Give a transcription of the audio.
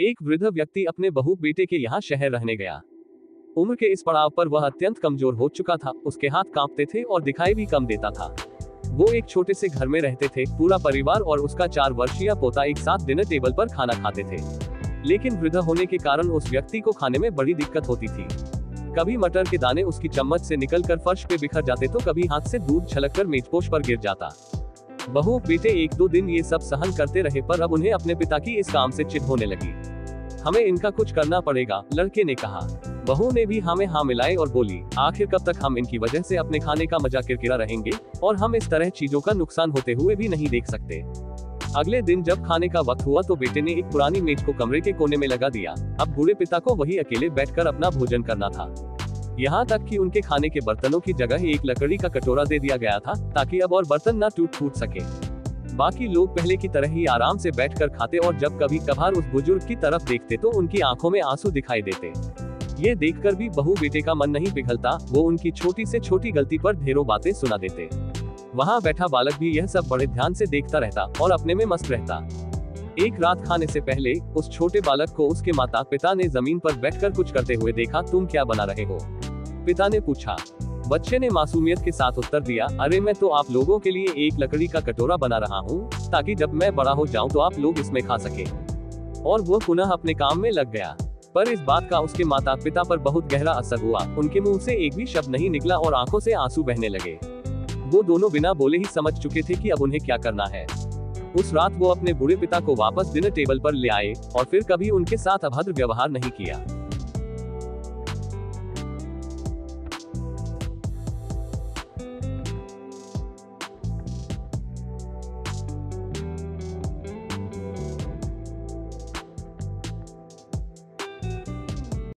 एक वृद्ध व्यक्ति अपने बहू बेटे के यहाँ शहर रहने गया। उम्र के इस पड़ाव पर वह अत्यंत कमजोर हो चुका था, उसके हाथ कांपते थे और दिखाई भी कम देता था। वो एक छोटे से घर में रहते थे, पूरा परिवार और उसका 4 वर्षीय पोता एक साथ डिनर टेबल पर खाना खाते थे। लेकिन वृद्ध होने के कारण उस व्यक्ति को खाने में बड़ी दिक्कत होती थी। कभी मटर के दाने उसकी चम्मच से निकलकर फर्श पे बिखर जाते तो कभी हाथ से दूध छलककर मेजपोश पर गिर जाता। बहू बेटे 1-2 दिन ये सब सहन करते रहे, पर अब उन्हें अपने पिता की इस काम से चिढ़ होने लगी। हमें इनका कुछ करना पड़ेगा, लड़के ने कहा। बहू ने भी हाँ में हाँ मिलाए और बोली, आखिर कब तक हम इनकी वजह से अपने खाने का मजा किरकिरा रहेंगे, और हम इस तरह चीजों का नुकसान होते हुए भी नहीं देख सकते। अगले दिन जब खाने का वक्त हुआ तो बेटे ने एक पुरानी मेज को कमरे के कोने में लगा दिया। अब बूढ़े पिता को वही अकेले बैठकर अपना भोजन करना था। यहाँ तक कि उनके खाने के बर्तनों की जगह एक लकड़ी का कटोरा दे दिया गया था, ताकि अब और बर्तन न टूट फूट सके। बाकी लोग पहले की तरह ही आराम से बैठकर खाते और जब कभी कभार उस बुजुर्ग की तरफ देखते तो उनकी आंखों में आंसू दिखाई देते। ये देखकर भी बहू बेटे का मन नहीं पिघलता, वो उनकी छोटी से छोटी गलती पर ढेरों बातें सुना देते। वहाँ बैठा बालक भी यह सब बड़े ध्यान से देखता रहता और अपने में मस्त रहता। एक रात खाने से पहले उस छोटे बालक को उसके माता पिता ने जमीन पर बैठकर कुछ करते हुए देखा। तुम क्या बना रहे हो? पिता ने पूछा। बच्चे ने मासूमियत के साथ उत्तर दिया, अरे मैं तो आप लोगों के लिए एक लकड़ी का कटोरा बना रहा हूँ, ताकि जब मैं बड़ा हो जाऊं तो आप लोग इसमें खा सके। और वो पुनः अपने काम में लग गया। पर इस बात का उसके माता पिता पर बहुत गहरा असर हुआ। उनके मुंह से एक भी शब्द नहीं निकला और आंखों से आंसू बहने लगे। वो दोनों बिना बोले ही समझ चुके थे कि अब उन्हें क्या करना है। उस रात वो अपने बूढ़े पिता को वापस डिनर टेबल पर ले आए और फिर कभी उनके साथ अभद्र व्यवहार नहीं किया।